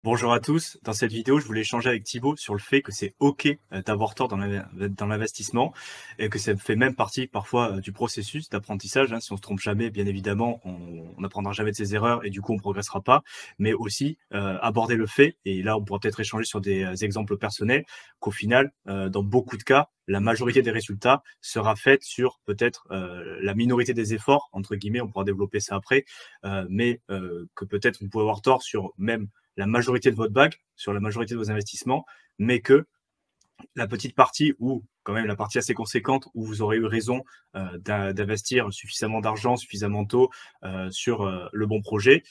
Bonjour à tous. Dans cette vidéo, je voulais échanger avec Thibaut sur le fait que c'est OK d'avoir tort dans l'investissement et que ça fait même partie parfois du processus d'apprentissage, hein. Si on se trompe jamais, bien évidemment, on n'apprendra jamais de ses erreurs et du coup, on progressera pas. Mais aussi aborder le fait, et là, on pourra peut-être échanger sur des exemples personnels, qu'au final, dans beaucoup de cas, la majorité des résultats sera faite sur peut-être la minorité des efforts, entre guillemets, on pourra développer ça après, mais que peut-être vous pouvez avoir tort sur même la majorité de votre bague, sur la majorité de vos investissements, mais que la petite partie ou quand même la partie assez conséquente où vous aurez eu raison d'investir suffisamment d'argent, suffisamment tôt sur le bon projet,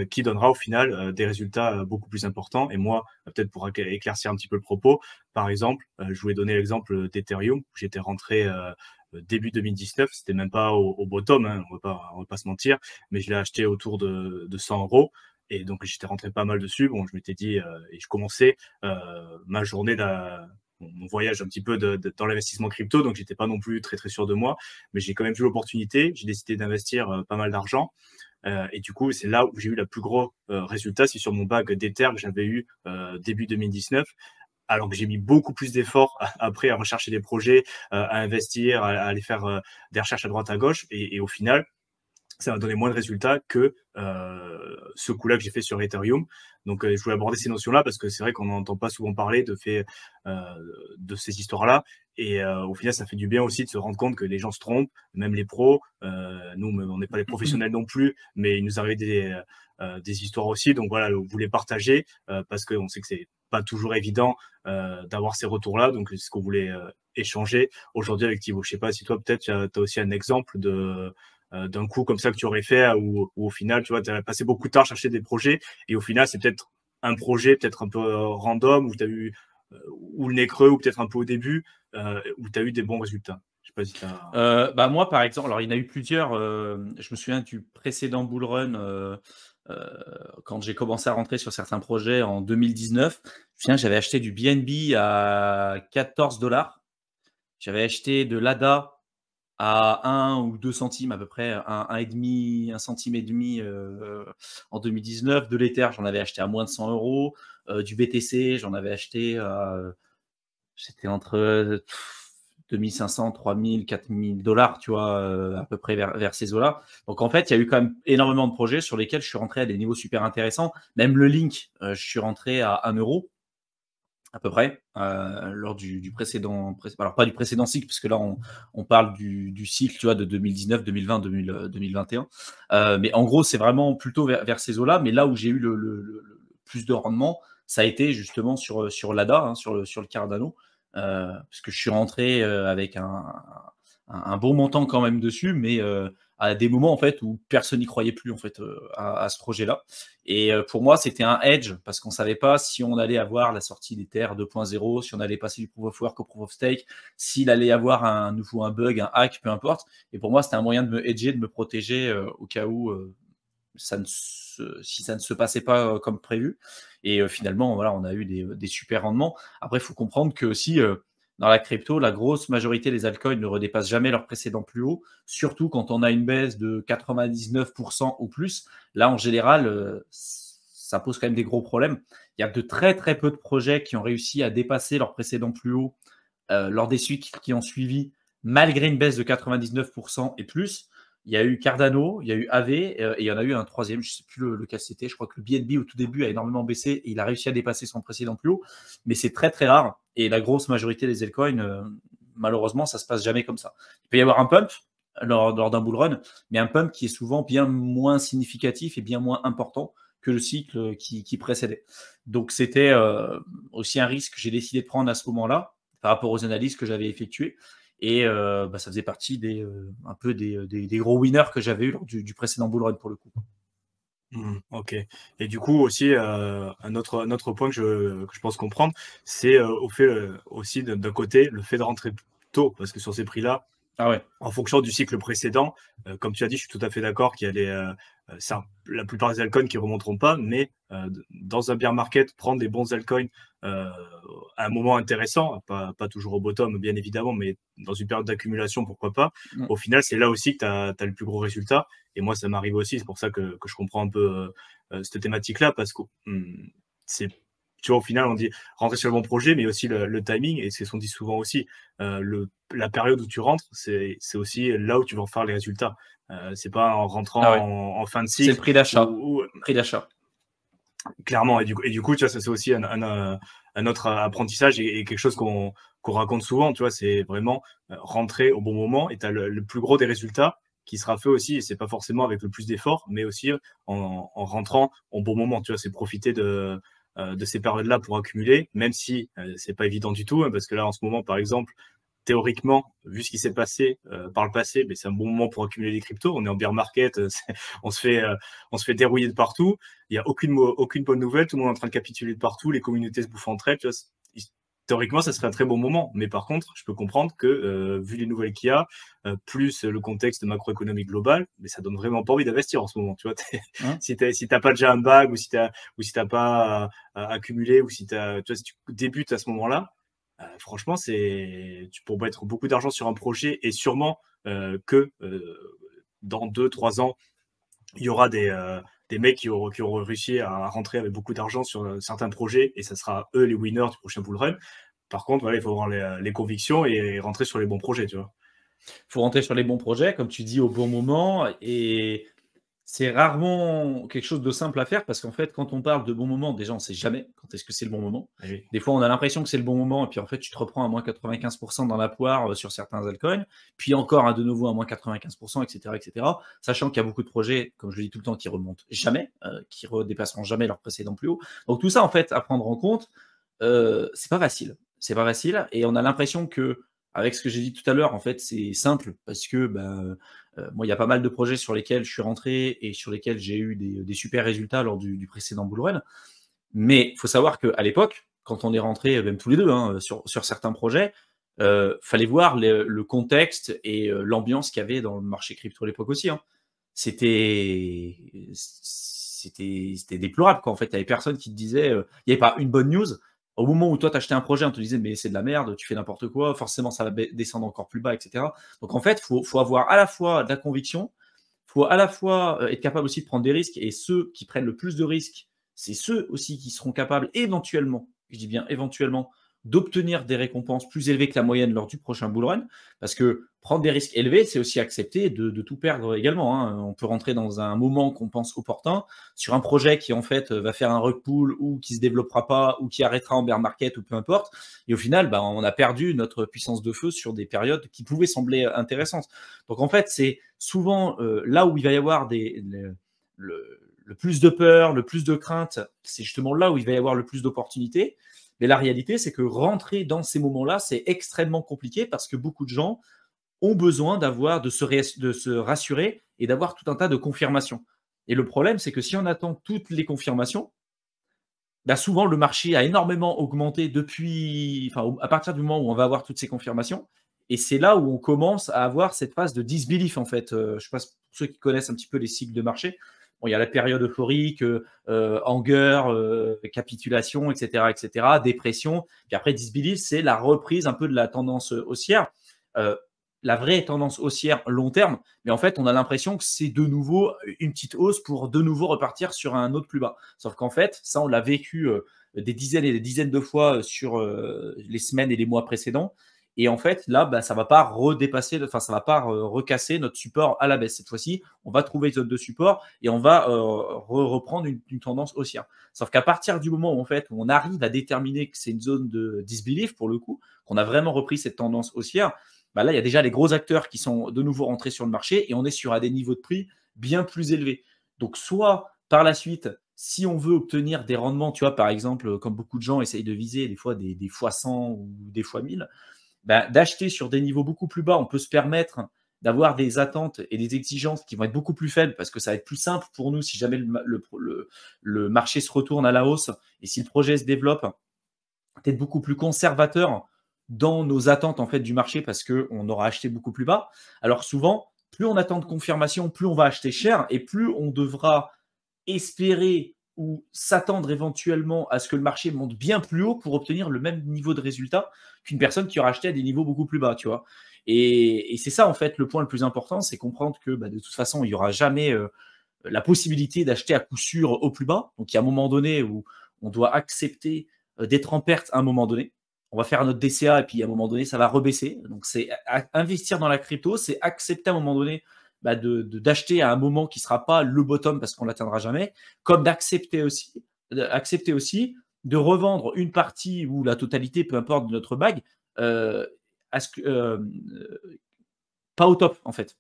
qui donnera au final des résultats beaucoup plus importants. Et moi, peut-être pour éclaircir un petit peu le propos, par exemple, je voulais donner l'exemple d'Ethereum, où j'étais rentré début 2019, c'était même pas au bottom, hein, on va pas se mentir, mais je l'ai acheté autour de 100 euros. Et donc, j'étais rentré pas mal dessus. Bon, je m'étais dit, et je commençais ma journée mon voyage un petit peu dans l'investissement crypto, donc j'étais pas non plus très très sûr de moi, mais j'ai quand même vu l'opportunité, j'ai décidé d'investir pas mal d'argent, et du coup c'est là où j'ai eu le plus gros résultat, c'est sur mon bag d'Ether que j'avais eu début 2019, alors que j'ai mis beaucoup plus d'efforts après à rechercher des projets, à investir, à aller faire des recherches à droite à gauche, et au final ça m'a donné moins de résultats que ce coup-là que j'ai fait sur Ethereum. Donc, je voulais aborder ces notions-là parce que c'est vrai qu'on n'entend pas souvent parler de ces histoires-là. Et au final, ça fait du bien aussi de se rendre compte que les gens se trompent, même les pros. Nous, on n'est pas les professionnels non plus, mais il nous arrive des histoires aussi. Donc voilà, vous les partagez parce qu'on sait que c'est pas toujours évident d'avoir ces retours-là. Donc, c'est ce qu'on voulait échanger aujourd'hui avec Thibaut. Je sais pas si toi, peut-être, tu as aussi un exemple d'un coup comme ça que tu aurais fait où au final, tu vois, tu as passé beaucoup de temps à chercher des projets et au final, c'est peut-être un projet peut-être un peu random où tu as eu ou le nez creux ou peut-être un peu au début où tu as eu des bons résultats. Je sais pas si tu as... Bah, moi, par exemple, alors il y en a eu plusieurs, je me souviens du précédent bull run, quand j'ai commencé à rentrer sur certains projets en 2019. Je me souviens, j'avais acheté du BNB à 14 $. J'avais acheté de l'ADA à 1 ou 2 centimes à peu près, un et demi, 1 centime et demi, en 2019. De l'Ether, j'en avais acheté à moins de 100 €. Du BTC, j'en avais acheté à, c'était entre 2 500, 3 000, 4 000 $, tu vois, à peu près vers ces eaux-là. Donc en fait, il y a eu quand même énormément de projets sur lesquels je suis rentré à des niveaux super intéressants. Même le Link, je suis rentré à 1 € à peu près, lors du précédent, alors pas du précédent cycle, parce que là on parle du cycle, tu vois, de 2019, 2020, 2021. Mais en gros, c'est vraiment plutôt vers ces eaux-là. Mais là où j'ai eu le plus de rendement, ça a été justement sur l'ADA, hein, sur le Cardano, parce que je suis rentré avec un bon montant quand même dessus, mais à des moments en fait où personne n'y croyait plus en fait, à ce projet-là. Et pour moi, c'était un edge parce qu'on ne savait pas si on allait avoir la sortie d'Ether 2.0, si on allait passer du proof of work au proof of stake, s'il allait y avoir un nouveau un bug, un hack, peu importe. Et pour moi, c'était un moyen de me hedger, de me protéger au cas où si ça ne se passait pas comme prévu. Et finalement, voilà, on a eu des super rendements. Après, il faut comprendre que aussi, dans la crypto, la grosse majorité des altcoins ne redépassent jamais leur précédent plus haut, surtout quand on a une baisse de 99% ou plus. Là, en général, ça pose quand même des gros problèmes. Il y a de très très peu de projets qui ont réussi à dépasser leur précédent plus haut lors des suites qui ont suivi, malgré une baisse de 99% et plus. Il y a eu Cardano, il y a eu AV, et il y en a eu un troisième, je ne sais plus lequel c'était. Je crois que le BNB au tout début a énormément baissé et il a réussi à dépasser son précédent plus haut, mais c'est très très rare. Et la grosse majorité des altcoins, malheureusement, ça se passe jamais comme ça. Il peut y avoir un pump lors d'un bull run, mais un pump qui est souvent bien moins significatif et bien moins important que le cycle qui précédait. Donc c'était aussi un risque que j'ai décidé de prendre à ce moment-là par rapport aux analyses que j'avais effectuées. Et ça faisait partie un peu des gros winners que j'avais eu lors du précédent bull run pour le coup. OK. Et du coup aussi, un autre point que je pense comprendre, c'est au fait aussi d'un côté, le fait de rentrer tôt, parce que sur ces prix-là, Ah ouais. en fonction du cycle précédent, comme tu as dit, je suis tout à fait d'accord qu'il y a la plupart des altcoins qui remonteront pas, mais dans un bear market, prendre des bons altcoins à un moment intéressant, pas toujours au bottom bien évidemment, mais dans une période d'accumulation, pourquoi pas. Mm. Au final, c'est là aussi que tu as le plus gros résultat. Et moi, ça m'arrive aussi, c'est pour ça que je comprends un peu cette thématique-là, parce que c'est, tu vois, au final, on dit rentrer sur le bon projet, mais aussi le timing, et c'est ce qu'on dit souvent aussi. La période où tu rentres, c'est aussi là où tu vas en faire les résultats. C'est pas en rentrant Ah ouais. en fin de C'est le cycle. prix d'achat. Ou Prix d'achat. clairement, et du coup, tu vois, ça c'est aussi un autre apprentissage et quelque chose qu'on raconte souvent, tu vois, c'est vraiment rentrer au bon moment, et tu as le plus gros des résultats qui sera fait aussi, et c'est pas forcément avec le plus d'efforts, mais aussi en rentrant au bon moment, tu vois, c'est profiter de ces périodes-là pour accumuler, même si c'est pas évident du tout, hein, parce que là, en ce moment, par exemple, théoriquement, vu ce qui s'est passé par le passé, mais c'est un bon moment pour accumuler des cryptos. On est en bear market, on se fait dérouiller de partout. Il n'y a aucune bonne nouvelle. Tout le monde est en train de capituler de partout. Les communautés se bouffent entre elles. Tu vois, théoriquement, ça serait un très bon moment. Mais par contre, je peux comprendre que vu les nouvelles qu'il y a, plus le contexte macroéconomique global, mais ça donne vraiment pas envie d'investir en ce moment. Tu vois, Hein. si t'as pas déjà un bag, ou si t'as pas accumulé, ou tu vois, si tu débutes à ce moment-là, franchement, tu pourrais mettre beaucoup d'argent sur un projet, et sûrement que dans 2-3 ans, il y aura des mecs qui auront réussi à rentrer avec beaucoup d'argent sur certains projets, et ça sera eux les winners du prochain bull run. Par contre, voilà, il faut avoir les convictions et rentrer sur les bons projets, tu vois. Faut rentrer sur les bons projets, comme tu dis, au bon moment. Et c'est rarement quelque chose de simple à faire parce qu'en fait, quand on parle de bon moment, déjà, on ne sait jamais quand est-ce que c'est le bon moment. Et oui. Des fois, on a l'impression que c'est le bon moment et puis en fait, tu te reprends à moins 95% dans la poire sur certains altcoins, puis encore de nouveau à moins 95%, etc., etc. Sachant qu'il y a beaucoup de projets, comme je le dis tout le temps, qui remontent jamais, qui redépasseront jamais leur précédent plus haut. Donc tout ça, en fait, à prendre en compte, c'est pas facile. C'est pas facile et on a l'impression que avec ce que j'ai dit tout à l'heure, en fait, c'est simple parce que moi, il y a pas mal de projets sur lesquels je suis rentré et sur lesquels j'ai eu des super résultats lors du précédent bull run. Mais il faut savoir qu'à l'époque, quand on est rentré, même tous les deux, hein, sur certains projets, fallait voir le contexte et l'ambiance qu'il y avait dans le marché crypto à l'époque aussi. Hein. C'était déplorable. Quoi. En fait, il n'y avait personne qui te disait, il n'y avait pas une bonne news. Au moment où toi, tu achetais un projet, on te disait, mais c'est de la merde, tu fais n'importe quoi, forcément, ça va descendre encore plus bas, etc. Donc, en fait, il faut avoir à la fois de la conviction, il faut à la fois être capable aussi de prendre des risques, et ceux qui prennent le plus de risques, c'est ceux aussi qui seront capables éventuellement, je dis bien éventuellement, d'obtenir des récompenses plus élevées que la moyenne lors du prochain bull run, parce que prendre des risques élevés, c'est aussi accepter de tout perdre également. Hein. On peut rentrer dans un moment qu'on pense opportun sur un projet qui en fait va faire un rug pull ou qui se développera pas ou qui arrêtera en bear market ou peu importe. Et au final, on a perdu notre puissance de feu sur des périodes qui pouvaient sembler intéressantes. Donc en fait, c'est souvent là où il va y avoir le plus de peur, le plus de crainte, c'est justement là où il va y avoir le plus d'opportunités. Mais la réalité, c'est que rentrer dans ces moments-là, c'est extrêmement compliqué parce que beaucoup de gens ont besoin de se rassurer et d'avoir tout un tas de confirmations. Et le problème, c'est que si on attend toutes les confirmations, souvent le marché a énormément augmenté à partir du moment où on va avoir toutes ces confirmations. Et c'est là où on commence à avoir cette phase de disbelief, en fait. Je ne sais pas, pour ceux qui connaissent un petit peu les cycles de marché, bon, il y a la période euphorique, anger, capitulation, etc., etc., dépression. Puis après, disbelief, c'est la reprise un peu de la tendance haussière. La vraie tendance haussière long terme, mais en fait, on a l'impression que c'est de nouveau une petite hausse pour de nouveau repartir sur un autre plus bas. Sauf qu'en fait, ça, on l'a vécu des dizaines et des dizaines de fois sur les semaines et les mois précédents. Et en fait, là, ça ne va pas redépasser, ça ne va pas recasser notre support à la baisse. Cette fois-ci, on va trouver une zone de support et on va reprendre une tendance haussière. Sauf qu'à partir du moment où, en fait, on arrive à déterminer que c'est une zone de disbelief, pour le coup, qu'on a vraiment repris cette tendance haussière, là, il y a déjà les gros acteurs qui sont de nouveau rentrés sur le marché et on est sur des niveaux de prix bien plus élevés. Donc, soit par la suite, si on veut obtenir des rendements, tu vois, par exemple, comme beaucoup de gens essayent de viser des fois des fois 100 ou des fois 1000, d'acheter sur des niveaux beaucoup plus bas, on peut se permettre d'avoir des attentes et des exigences qui vont être beaucoup plus faibles parce que ça va être plus simple pour nous si jamais le marché se retourne à la hausse et si le projet se développe, peut-être beaucoup plus conservateur dans nos attentes en fait du marché parce qu'on aura acheté beaucoup plus bas. Alors souvent, plus on attend de confirmation, plus on va acheter cher et plus on devra espérer ou s'attendre éventuellement à ce que le marché monte bien plus haut pour obtenir le même niveau de résultat qu'une personne qui aura acheté à des niveaux beaucoup plus bas, tu vois. Et c'est ça en fait le point le plus important, c'est comprendre que de toute façon, il n'y aura jamais la possibilité d'acheter à coup sûr au plus bas. Donc il y a un moment donné où on doit accepter d'être en perte à un moment donné. On va faire notre DCA et puis à un moment donné, ça va rebaisser. Donc, c'est investir dans la crypto, c'est accepter à un moment donné d'acheter à un moment qui ne sera pas le bottom parce qu'on ne l'atteindra jamais, comme d'accepter aussi de revendre une partie ou la totalité, peu importe, de notre bag, pas au top, en fait.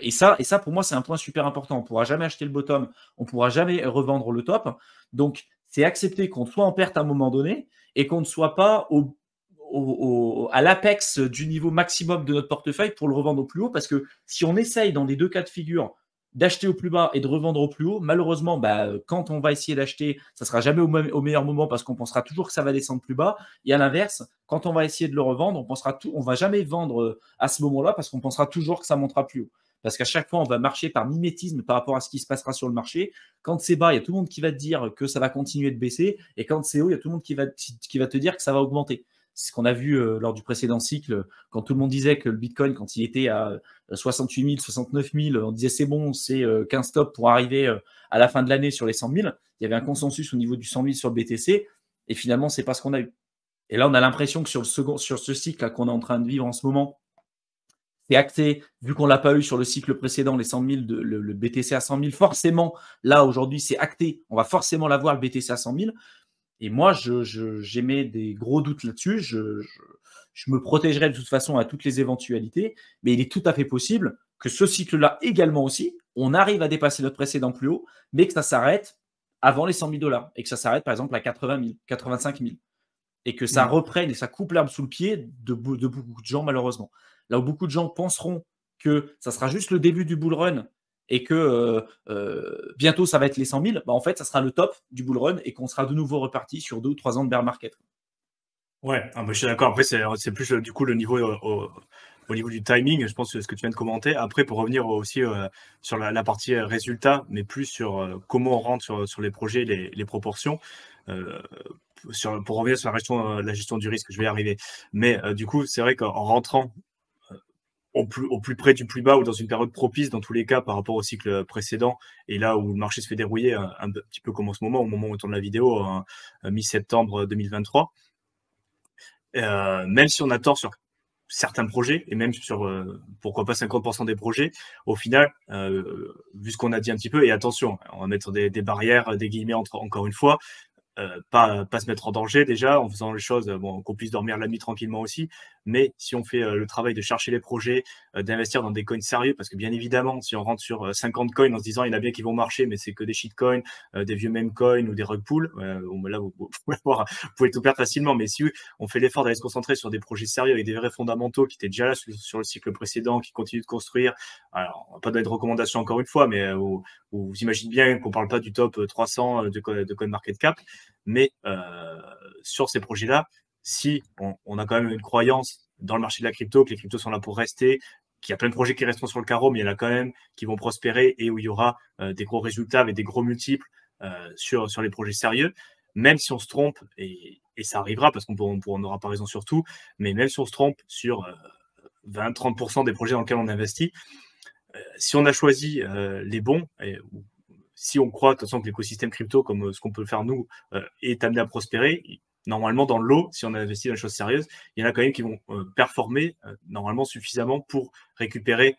Et ça, pour moi, c'est un point super important. On ne pourra jamais acheter le bottom, on ne pourra jamais revendre le top. Donc, c'est accepter qu'on soit en perte à un moment donné et qu'on ne soit pas à l'apex du niveau maximum de notre portefeuille pour le revendre au plus haut. Parce que si on essaye, dans les deux cas de figure, d'acheter au plus bas et de revendre au plus haut, malheureusement, quand on va essayer d'acheter, ça ne sera jamais au meilleur moment parce qu'on pensera toujours que ça va descendre plus bas. Et à l'inverse, quand on va essayer de le revendre, on ne va jamais vendre à ce moment-là parce qu'on pensera toujours que ça montera plus haut. Parce qu'à chaque fois, on va marcher par mimétisme par rapport à ce qui se passera sur le marché. Quand c'est bas, il y a tout le monde qui va te dire que ça va continuer de baisser. Et quand c'est haut, il y a tout le monde qui va te dire que ça va augmenter. C'est ce qu'on a vu lors du précédent cycle, quand tout le monde disait que le Bitcoin, quand il était à 68 000, 69 000, on disait c'est bon, c'est 15 stops pour arriver à la fin de l'année sur les 100 000. Il y avait un consensus au niveau du 100 000 sur le BTC. Et finalement, c'est pas ce qu'on a eu. Et là, on a l'impression que sur ce cycle qu'on est en train de vivre en ce moment, c'est acté, vu qu'on ne l'a pas eu sur le cycle précédent, les 100 000, le BTC à 100 000, forcément, là, aujourd'hui, c'est acté. On va forcément l'avoir, le BTC à 100 000. Et moi, j'émets des gros doutes là-dessus. Je me protégerai de toute façon à toutes les éventualités, mais il est tout à fait possible que ce cycle-là également aussi, on arrive à dépasser notre précédent plus haut, mais que ça s'arrête avant les 100 000 $ et que ça s'arrête par exemple à 80 000, 85 000 et que ça reprenne et ça coupe l'herbe sous le pied de beaucoup de gens malheureusement. Là où beaucoup de gens penseront que ça sera juste le début du bull run et que bientôt ça va être les 100 000, en fait ça sera le top du bull run et qu'on sera de nouveau reparti sur 2 ou 3 ans de bear market. Ouais, je suis d'accord. Après, c'est plus du coup le niveau au niveau du timing, je pense que ce que tu viens de commenter. Après, pour revenir aussi sur la partie résultat, mais plus sur comment on rentre sur les projets, les proportions. Pour revenir sur la gestion du risque, je vais y arriver. Mais du coup, c'est vrai qu'en rentrant au plus près du plus bas ou dans une période propice, dans tous les cas, par rapport au cycle précédent, et là où le marché se fait dérouiller un petit peu comme en ce moment, au moment où on tourne la vidéo, mi-septembre 2023, même si on a tort sur certains projets, et même sur, pourquoi pas 50% des projets, au final, vu ce qu'on a dit un petit peu, et attention, on va mettre des barrières, des guillemets encore une fois, pas se mettre en danger déjà en faisant les choses, qu'on puisse dormir la nuit tranquillement aussi, mais si on fait le travail de chercher les projets, d'investir dans des coins sérieux, parce que bien évidemment, si on rentre sur 50 coins en se disant il y en a bien qui vont marcher, mais c'est que des shitcoins, des vieux meme coins ou des rug pools, là vous pouvez tout perdre facilement, mais si on fait l'effort d'aller se concentrer sur des projets sérieux avec des vrais fondamentaux qui étaient déjà là sur le cycle précédent, qui continuent de construire, alors on va pas donner de recommandations encore une fois, mais vous imaginez bien qu'on parle pas du top 300 de CoinMarketCap, mais sur ces projets-là, si on a quand même une croyance dans le marché de la crypto, que les cryptos sont là pour rester, qu'il y a plein de projets qui resteront sur le carreau, mais il y en a quand même qui vont prospérer et où il y aura des gros résultats avec des gros multiples sur les projets sérieux, même si on se trompe, et ça arrivera parce qu'on n'aura pas raison sur tout, mais même si on se trompe sur 20-30% des projets dans lesquels on investit, si on a choisi les bons, si on croit de toute façon que l'écosystème crypto, comme ce qu'on peut faire nous, est amené à prospérer, normalement dans le lot, si on a investi dans des choses sérieuses, il y en a quand même qui vont performer normalement suffisamment pour récupérer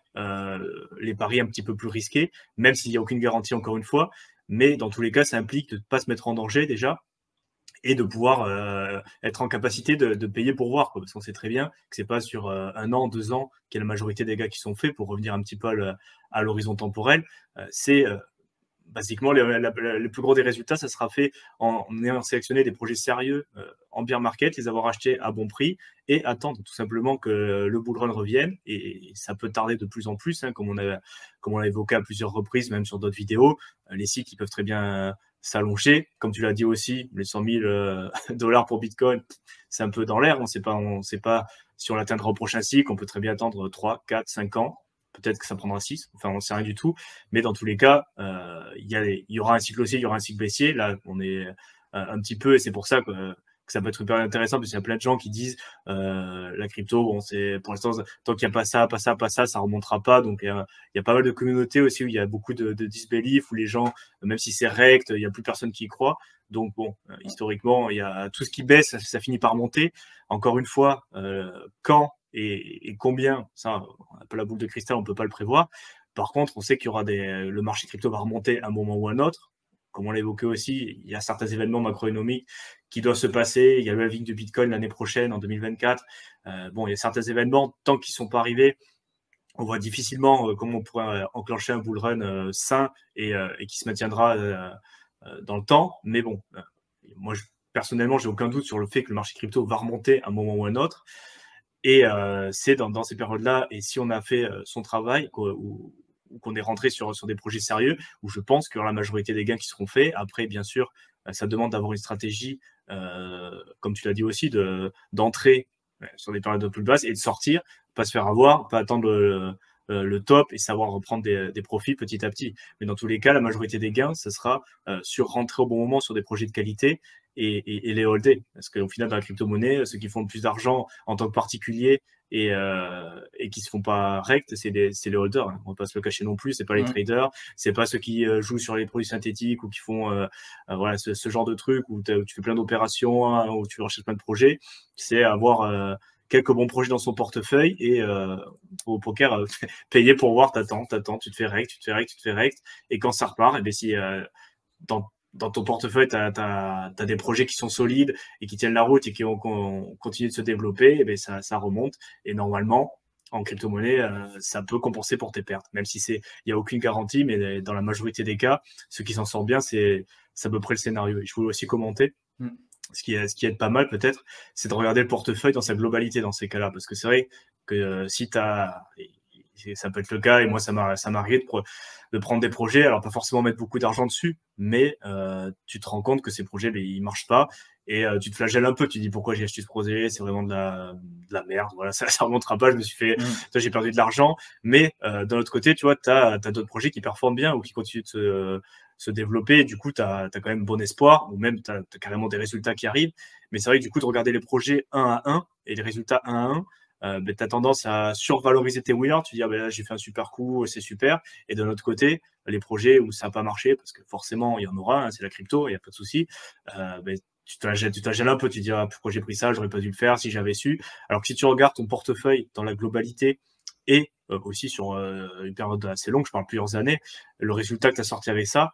les paris un petit peu plus risqués, même s'il n'y a aucune garantie encore une fois. Mais dans tous les cas, ça implique de ne pas se mettre en danger déjà et de pouvoir être en capacité de payer pour voir, parce qu'on sait très bien que c'est pas sur 1 an, 2 ans qu'il y a la majorité des gars qui sont faits, pour revenir un petit peu à l'horizon temporel. C'est basiquement, le plus gros des résultats, ça sera fait en ayant sélectionné des projets sérieux en bear market, les avoir achetés à bon prix et attendre tout simplement que le bull run revienne. Et ça peut tarder de plus en plus, comme on l'a évoqué à plusieurs reprises, même sur d'autres vidéos. Les cycles qui peuvent très bien s'allonger. Comme tu l'as dit aussi, les 100 000 $ pour Bitcoin, c'est un peu dans l'air. On ne sait pas si on l'atteindra au prochain cycle. On peut très bien attendre 3, 4, 5 ans. Peut-être que ça prendra 6, enfin on ne sait rien du tout, mais dans tous les cas, il y aura un cycle haussier, il y aura un cycle baissier. Là, on est un petit peu, et c'est pour ça que que ça peut être hyper intéressant, parce qu'il y a plein de gens qui disent la crypto, bon, c'est pour l'instant, tant qu'il n'y a pas ça, pas ça, pas ça, ça remontera pas. Donc il y a pas mal de communautés aussi où il y a beaucoup de disbelief, où les gens, même si c'est rect, il n'y a plus personne qui y croit. Donc bon, historiquement, il y a tout ce qui baisse, ça finit par monter. Encore une fois, quand et combien, ça, on n'a pas la boule de cristal, on peut pas le prévoir. Par contre, on sait qu'il y aura le marché crypto va remonter à un moment ou à un autre. Comme on l'a évoqué aussi, il y a certains événements macroéconomiques qui doivent se passer. Il y a le halving du Bitcoin l'année prochaine, en 2024. Bon, il y a certains événements, tant qu'ils ne sont pas arrivés, on voit difficilement comment on pourrait enclencher un bull run sain et qui se maintiendra dans le temps. Mais bon, moi, personnellement, j'ai aucun doute sur le fait que le marché crypto va remonter à un moment ou à un autre. Et c'est dans ces périodes-là, et si on a fait son travail, ou qu'on est rentré sur des projets sérieux, où je pense qu'il y aura la majorité des gains qui seront faits. Après, bien sûr, ça demande d'avoir une stratégie, comme tu l'as dit aussi, d'entrer sur des périodes un peu plus basses et de sortir, pas se faire avoir, pas attendre le top et savoir reprendre des profits petit à petit. Mais dans tous les cas, la majorité des gains, ça sera sur rentrer au bon moment sur des projets de qualité et les holder. Parce qu'au final, dans la crypto-monnaie, ceux qui font le plus d'argent en tant que particulier et qui se font pas rect, c'est les holders. On va pas se le cacher non plus. C'est pas les traders, c'est pas ceux qui jouent sur les produits synthétiques ou qui font voilà ce genre de trucs où tu fais plein d'opérations, hein, où tu recherches plein de projets. C'est avoir quelques bons projets dans son portefeuille et au poker, payer pour voir, t'attends, tu te fais rect, et quand ça repart, et bien si dans ton portefeuille, tu as des projets qui sont solides et qui tiennent la route et qui ont continué de se développer, et bien ça remonte. Et normalement, en crypto-monnaie, ça peut compenser pour tes pertes, même si il n'y a aucune garantie, mais dans la majorité des cas, ceux qui s'en sortent bien, c'est à peu près le scénario. Et je voulais aussi commenter. Ce qui aide pas mal peut-être, c'est de regarder le portefeuille dans sa globalité dans ces cas-là. Parce que c'est vrai que si tu as, ça peut être le cas, et moi ça m'arrive de prendre des projets, alors pas forcément mettre beaucoup d'argent dessus, mais tu te rends compte que ces projets, ils marchent pas, et tu te flagelles un peu, tu dis pourquoi j'ai acheté ce projet, c'est vraiment de la merde, voilà, ça remontera pas, je me suis fait, j'ai perdu de l'argent, mais d'un autre côté, tu vois, tu as d'autres projets qui performent bien ou qui continuent de se développer, et du coup, tu as quand même bon espoir, ou même tu as carrément des résultats qui arrivent, mais c'est vrai que du coup, de regarder les projets un à un, et les résultats un à un, tu as tendance à survaloriser tes winners, tu dis ah, ben là, j'ai fait un super coup, c'est super, et de l'autre côté, les projets où ça n'a pas marché, parce que forcément, il y en aura, hein, c'est la crypto, il n'y a pas de souci, tu te la gèles un peu, tu dis ah, pourquoi j'ai pris ça, j'aurais pas dû le faire si j'avais su. Alors que si tu regardes ton portefeuille dans la globalité et aussi sur une période assez longue, je parle plusieurs années, le résultat que tu as sorti avec ça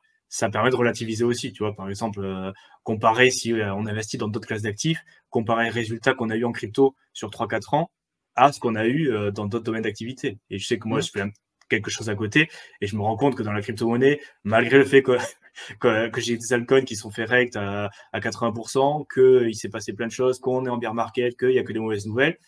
permet de relativiser aussi. Tu vois, par exemple, comparer si on investit dans d'autres classes d'actifs, comparer les résultats qu'on a eu en crypto sur 3-4 ans à ce qu'on a eu dans d'autres domaines d'activité. Et je sais que moi, je fais quelque chose à côté et je me rends compte que dans la crypto-monnaie, malgré le fait que j'ai des altcoins qui sont fait rect à 80%, qu'il s'est passé plein de choses, qu'on est en bear market, qu'il n'y a que des mauvaises nouvelles,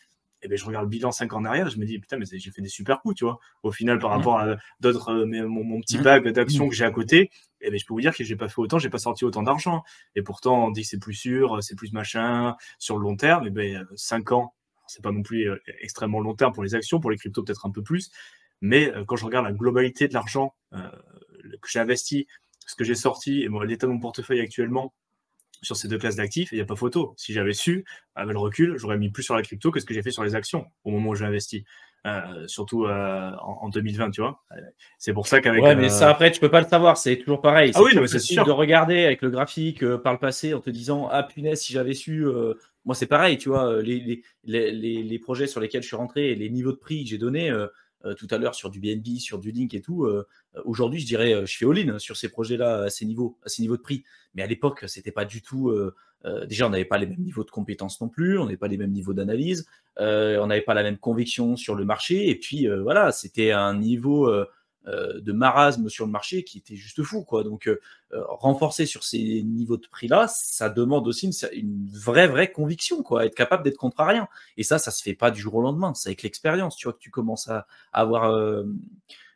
et ben je regarde le bilan 5 ans en arrière, je me dis putain, mais j'ai fait des super coups, tu vois. Au final, par rapport à d'autres, mon petit bag d'actions que j'ai à côté, et ben je peux vous dire que j'ai pas fait autant, j'ai pas sorti autant d'argent. Et pourtant, on dit que c'est plus sûr, c'est plus machin sur le long terme. Et ben 5 ans, c'est pas non plus extrêmement long terme pour les actions, pour les cryptos peut-être un peu plus. Mais quand je regarde la globalité de l'argent que j'ai investi, ce que j'ai sorti et l'état de mon portefeuille actuellement sur ces deux classes d'actifs, il n'y a pas photo. Si j'avais su, avec le recul, j'aurais mis plus sur la crypto que ce que j'ai fait sur les actions au moment où j'ai investi. Surtout en 2020, tu vois. C'est pour ça qu'avec... Ouais, mais ça, après, tu peux pas le savoir. C'est toujours pareil. Ah oui, toujours c'est facile sûr. de regarder avec le graphique par le passé en te disant ah punaise, si j'avais su. Moi, c'est pareil, tu vois. Les projets sur lesquels je suis rentré et les niveaux de prix que j'ai donnés tout à l'heure sur du BNB, sur du Link et tout. Aujourd'hui, je dirais, je fais all-in sur ces projets-là à ces niveaux de prix. Mais à l'époque, c'était pas du tout. Déjà, on n'avait pas les mêmes niveaux de compétences non plus. On n'avait pas les mêmes niveaux d'analyse. On n'avait pas la même conviction sur le marché. Et puis, voilà, c'était un niveau de marasme sur le marché qui était juste fou, quoi. Donc, renforcer sur ces niveaux de prix-là, ça demande aussi une vraie conviction, quoi. Être capable d'être contrariant. Et ça se fait pas du jour au lendemain. C'est avec l'expérience, tu vois, que tu commences à avoir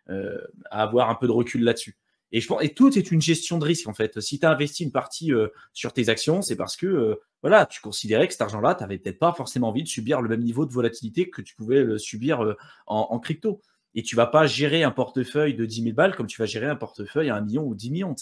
un peu de recul là-dessus. Et je pense, et tout est une gestion de risque, en fait. Si tu as investi une partie sur tes actions, c'est parce que voilà, tu considérais que cet argent-là, tu n'avais peut-être pas forcément envie de subir le même niveau de volatilité que tu pouvais le subir en crypto. Et tu ne vas pas gérer un portefeuille de 10 000 balles comme tu vas gérer un portefeuille à 1 million ou 10 millions.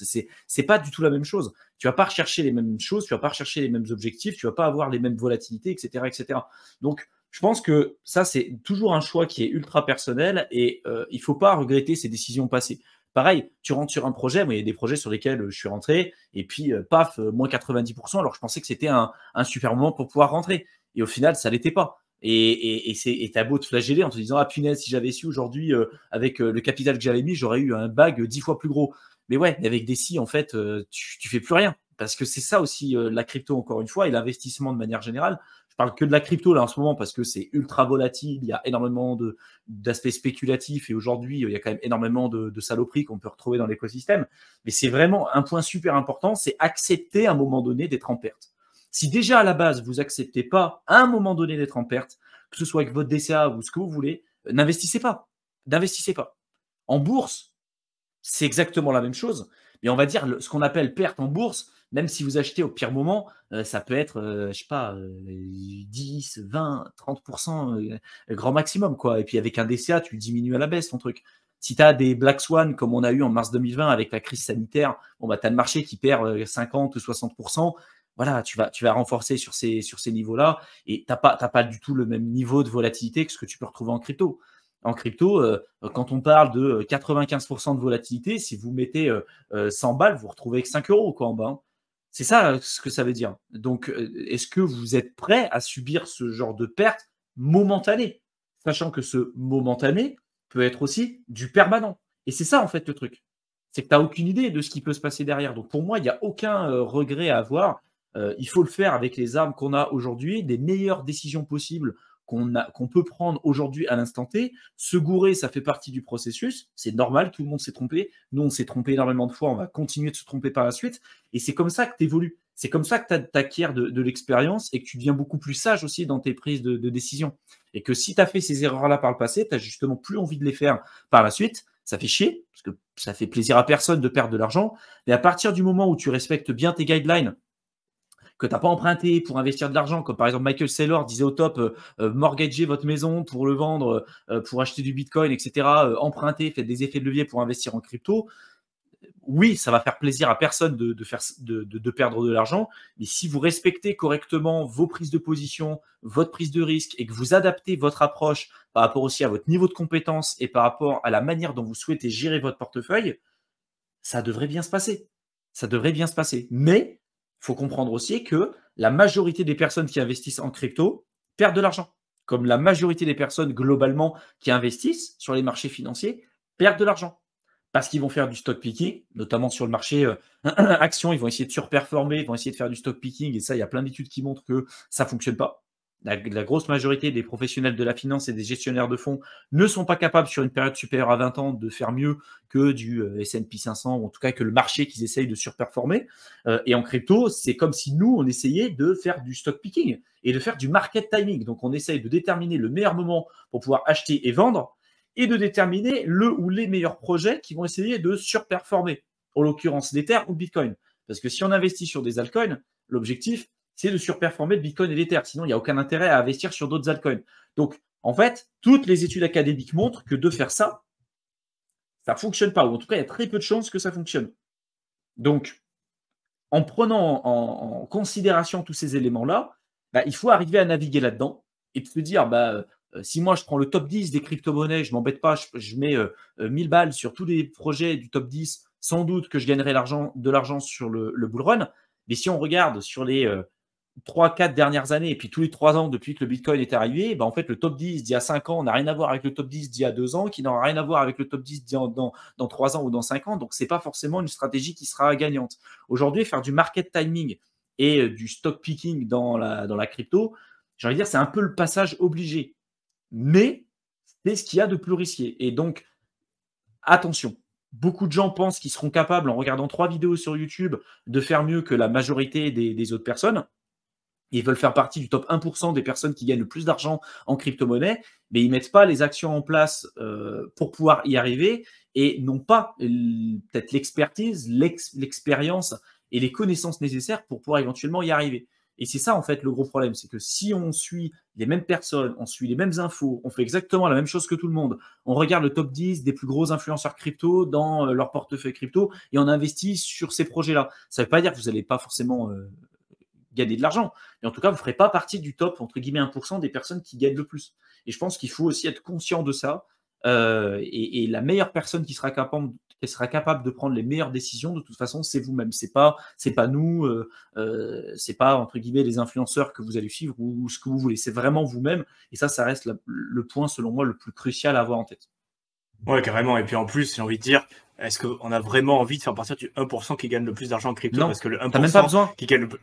C'est pas du tout la même chose. Tu ne vas pas rechercher les mêmes choses, tu ne vas pas rechercher les mêmes objectifs, tu ne vas pas avoir les mêmes volatilités, etc., etc. Donc, je pense que ça, c'est toujours un choix qui est ultra personnel et il ne faut pas regretter ses décisions passées. Pareil, tu rentres sur un projet, moi il y a des projets sur lesquels je suis rentré et puis paf, moins 90%, alors je pensais que c'était un super moment pour pouvoir rentrer. Et au final, ça ne l'était pas. Et t'as beau te flageller en te disant ah punaise, si j'avais su aujourd'hui avec le capital que j'avais mis, j'aurais eu un bag 10 fois plus gros. Mais ouais, mais avec des si en fait, tu fais plus rien parce que c'est ça aussi la crypto encore une fois et l'investissement de manière générale. Je parle que de la crypto là en ce moment parce que c'est ultra volatile, il y a énormément d'aspects spéculatifs et aujourd'hui il y a quand même énormément de saloperies qu'on peut retrouver dans l'écosystème. Mais c'est vraiment un point super important, c'est accepter à un moment donné d'être en perte. Si déjà à la base, vous acceptez pas à un moment donné d'être en perte, que ce soit avec votre DCA ou ce que vous voulez, n'investissez pas. N'investissez pas. En bourse, c'est exactement la même chose. Mais on va dire ce qu'on appelle perte en bourse, même si vous achetez au pire moment, ça peut être, je sais pas, 10, 20, 30% grand maximum, quoi. Et puis avec un DCA, tu le diminues à la baisse, ton truc. Si tu as des Black Swan, comme on a eu en mars 2020 avec la crise sanitaire, bon, bah, tu as le marché qui perd 50 ou 60%. Voilà, tu vas renforcer sur ces niveaux-là et tu n'as pas du tout le même niveau de volatilité que ce que tu peux retrouver en crypto. En crypto, quand on parle de 95% de volatilité, si vous mettez 100 balles, vous retrouvez que 5 euros quoi, en bas. Hein. C'est ça ce que ça veut dire. Donc, est-ce que vous êtes prêt à subir ce genre de perte momentanée, sachant que ce momentané peut être aussi du permanent. Et c'est ça, en fait, le truc. C'est que tu n'as aucune idée de ce qui peut se passer derrière. Donc, pour moi, il n'y a aucun regret à avoir. Il faut le faire avec les armes qu'on a aujourd'hui, des meilleures décisions possibles qu'on peut prendre aujourd'hui à l'instant T. Se gourer, ça fait partie du processus. C'est normal, tout le monde s'est trompé. Nous, on s'est trompé énormément de fois. On va continuer de se tromper par la suite. Et c'est comme ça que tu évolues. C'est comme ça que tu acquiers de l'expérience et que tu deviens beaucoup plus sage aussi dans tes prises de décision. Et que si tu as fait ces erreurs-là par le passé, tu n'as justement plus envie de les faire par la suite. Ça fait chier, parce que ça fait plaisir à personne de perdre de l'argent. Mais à partir du moment où tu respectes bien tes guidelines, que tu n'as pas emprunté pour investir de l'argent, comme par exemple Michael Saylor disait au top, mortgagez votre maison pour le vendre, pour acheter du Bitcoin, etc. Empruntez, faites des effets de levier pour investir en crypto. Oui, ça va faire plaisir à personne de perdre de l'argent, mais si vous respectez correctement vos prises de position, votre prise de risque et que vous adaptez votre approche par rapport aussi à votre niveau de compétence et par rapport à la manière dont vous souhaitez gérer votre portefeuille, ça devrait bien se passer. Ça devrait bien se passer. Mais il faut comprendre aussi que la majorité des personnes qui investissent en crypto perdent de l'argent. Comme la majorité des personnes globalement qui investissent sur les marchés financiers perdent de l'argent. Parce qu'ils vont faire du stock picking, notamment sur le marché action, ils vont essayer de surperformer, ils vont essayer de faire du stock picking, et ça, il y a plein d'études qui montrent que ça ne fonctionne pas. La grosse majorité des professionnels de la finance et des gestionnaires de fonds ne sont pas capables, sur une période supérieure à 20 ans, de faire mieux que du S&P 500, ou en tout cas que le marché qu'ils essayent de surperformer. Et en crypto, c'est comme si nous, on essayait de faire du stock picking et de faire du market timing. Donc, on essaye de déterminer le meilleur moment pour pouvoir acheter et vendre, et de déterminer le ou les meilleurs projets qui vont essayer de surperformer, en l'occurrence l'Ether ou Bitcoin. Parce que si on investit sur des altcoins, l'objectif, c'est de surperformer le Bitcoin et l'Ether. Sinon, il n'y a aucun intérêt à investir sur d'autres altcoins. Donc, en fait, toutes les études académiques montrent que de faire ça, ça ne fonctionne pas. Ou en tout cas, il y a très peu de chances que ça fonctionne. Donc, en prenant en considération tous ces éléments-là, bah, il faut arriver à naviguer là-dedans et de se dire, si moi je prends le top 10 des crypto-monnaies, je ne m'embête pas, je mets 1000 balles sur tous les projets du top 10, sans doute que je gagnerai de l'argent sur le bull run. Mais si on regarde sur les 3-4 dernières années, et puis tous les 3 ans depuis que le Bitcoin est arrivé, en fait, le top 10 d'il y a 5 ans n'a rien à voir avec le top 10 d'il y a 2 ans, qui n'aura rien à voir avec le top 10 dans 3 ans ou dans 5 ans. Donc, ce n'est pas forcément une stratégie qui sera gagnante. Aujourd'hui, faire du market timing et du stock picking dans la crypto, j'ai envie de dire, c'est un peu le passage obligé. Mais c'est ce qu'il y a de plus risqué. Et donc, attention, beaucoup de gens pensent qu'ils seront capables, en regardant 3 vidéos sur YouTube, de faire mieux que la majorité des autres personnes. Ils veulent faire partie du top 1% des personnes qui gagnent le plus d'argent en crypto-monnaie, mais ils ne mettent pas les actions en place pour pouvoir y arriver et n'ont pas peut-être l'expertise, l'expérience et les connaissances nécessaires pour pouvoir éventuellement y arriver. Et c'est ça, en fait, le gros problème. C'est que si on suit les mêmes personnes, on suit les mêmes infos, on fait exactement la même chose que tout le monde, on regarde le top 10 des plus gros influenceurs crypto dans leur portefeuille crypto et on investit sur ces projets-là. Ça ne veut pas dire que vous n'allez pas forcément gagner de l'argent. Mais en tout cas, vous ne ferez pas partie du top, entre guillemets, 1% des personnes qui gagnent le plus. Et je pense qu'il faut aussi être conscient de ça. Et la meilleure personne qui sera capable de prendre les meilleures décisions, de toute façon, c'est vous-même. C'est pas nous, c'est pas, entre guillemets, les influenceurs que vous allez suivre ou ce que vous voulez. C'est vraiment vous-même. Et ça reste le point, selon moi, le plus crucial à avoir en tête. Ouais, carrément. Et puis en plus, j'ai envie de dire, est-ce qu'on a vraiment envie de faire partir du 1% qui gagne le plus d'argent en crypto? Non, parce que le t'as même pas 1% besoin. qui gagne le plus.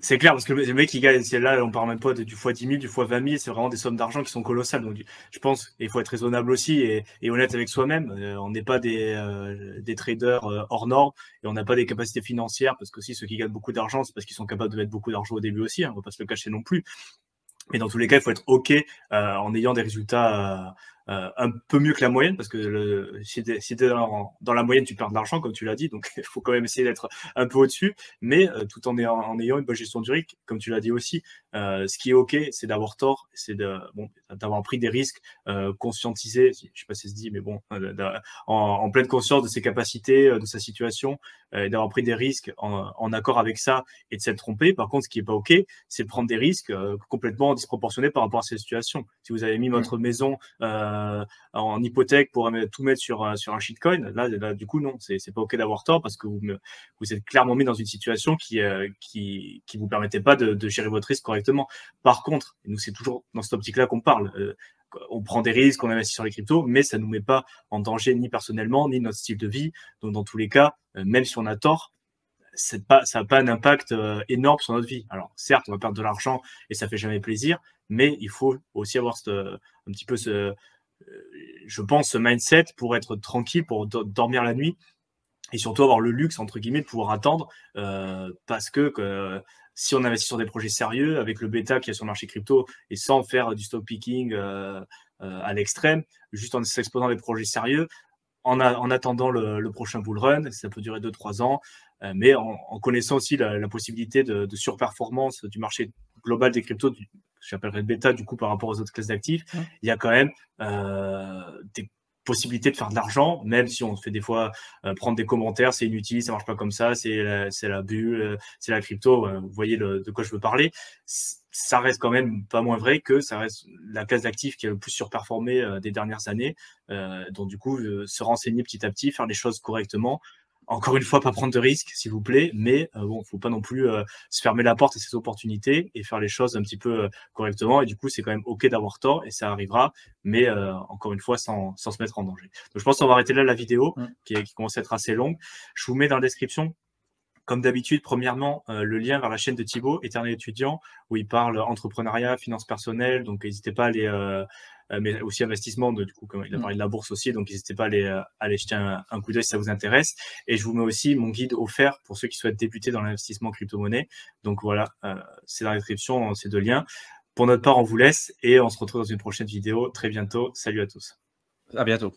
C'est clair, parce que le mec qui gagne, c'est là, on parle même pas du fois 10 000, du fois 20 000, c'est vraiment des sommes d'argent qui sont colossales. Donc, je pense qu'il faut être raisonnable aussi et honnête avec soi-même. On n'est pas des traders hors normes et on n'a pas des capacités financières parce que si ceux qui gagnent beaucoup d'argent, c'est parce qu'ils sont capables de mettre beaucoup d'argent au début aussi. Hein, on va pas se le cacher non plus. Mais dans tous les cas, il faut être OK en ayant des résultats un peu mieux que la moyenne, parce que si t'es dans la moyenne, tu perds de l'argent, comme tu l'as dit, donc il faut quand même essayer d'être un peu au-dessus, mais tout en ayant une bonne gestion du risque, comme tu l'as dit aussi. Ce qui est OK, c'est d'avoir tort, c'est d'avoir pris des risques, conscientisé, je sais pas si ça se dit, mais bon, en pleine conscience de ses capacités, de sa situation, d'avoir pris des risques en accord avec ça et de s'être trompé. Par contre, ce qui est pas OK, c'est de prendre des risques complètement disproportionnés par rapport à ces situations. Si vous avez mis votre maison en hypothèque pour tout mettre sur un shitcoin, là du coup non, c'est pas OK d'avoir tort parce que vous êtes clairement mis dans une situation qui vous permettait pas de gérer votre risque correctement. Par contre, et nous c'est toujours dans cette optique-là qu'on parle, on prend des risques, on investit sur les cryptos, mais ça nous met pas en danger ni personnellement, ni notre style de vie. Donc dans tous les cas, même si on a tort, ça n'a pas un impact énorme sur notre vie. Alors certes, on va perdre de l'argent et ça fait jamais plaisir, mais il faut aussi avoir un petit peu je pense, ce mindset pour être tranquille, pour dormir la nuit et surtout avoir le luxe, entre guillemets, de pouvoir attendre parce que si on investit sur des projets sérieux, avec le bêta qu'il y a sur le marché crypto et sans faire du stock picking à l'extrême, juste en s'exposant à des projets sérieux, en attendant le prochain bull run, ça peut durer 2-3 ans, mais en connaissant aussi la possibilité de surperformance du marché global des cryptos, j'appellerais le bêta du coup par rapport aux autres classes d'actifs, il y a quand même des possibilités de faire de l'argent, même si on se fait des fois prendre des commentaires, c'est inutile, ça marche pas comme ça, c'est la bulle, c'est la crypto, vous voyez de quoi je veux parler. Ça reste quand même pas moins vrai que ça reste la classe d'actifs qui a le plus surperformé des dernières années. Donc du coup, se renseigner petit à petit, faire les choses correctement. Encore une fois, pas prendre de risques, s'il vous plaît, mais bon, faut pas non plus se fermer la porte à ces opportunités et faire les choses un petit peu correctement. Et du coup, c'est quand même OK d'avoir tort et ça arrivera, mais encore une fois, sans se mettre en danger. Donc, je pense qu'on va arrêter là la vidéo qui commence à être assez longue. Je vous mets dans la description, comme d'habitude, premièrement, le lien vers la chaîne de Thibaut, Éternel étudiant, où il parle entrepreneuriat, finances personnelles. Donc, n'hésitez pas à aller, mais aussi investissement. Du coup, comme il a parlé de la bourse aussi, donc n'hésitez pas à aller jeter un coup d'œil si ça vous intéresse. Et je vous mets aussi mon guide offert pour ceux qui souhaitent débuter dans l'investissement crypto-monnaie. Donc voilà, c'est dans la description, ces deux liens. Pour notre part, on vous laisse et on se retrouve dans une prochaine vidéo très bientôt. Salut à tous. À bientôt.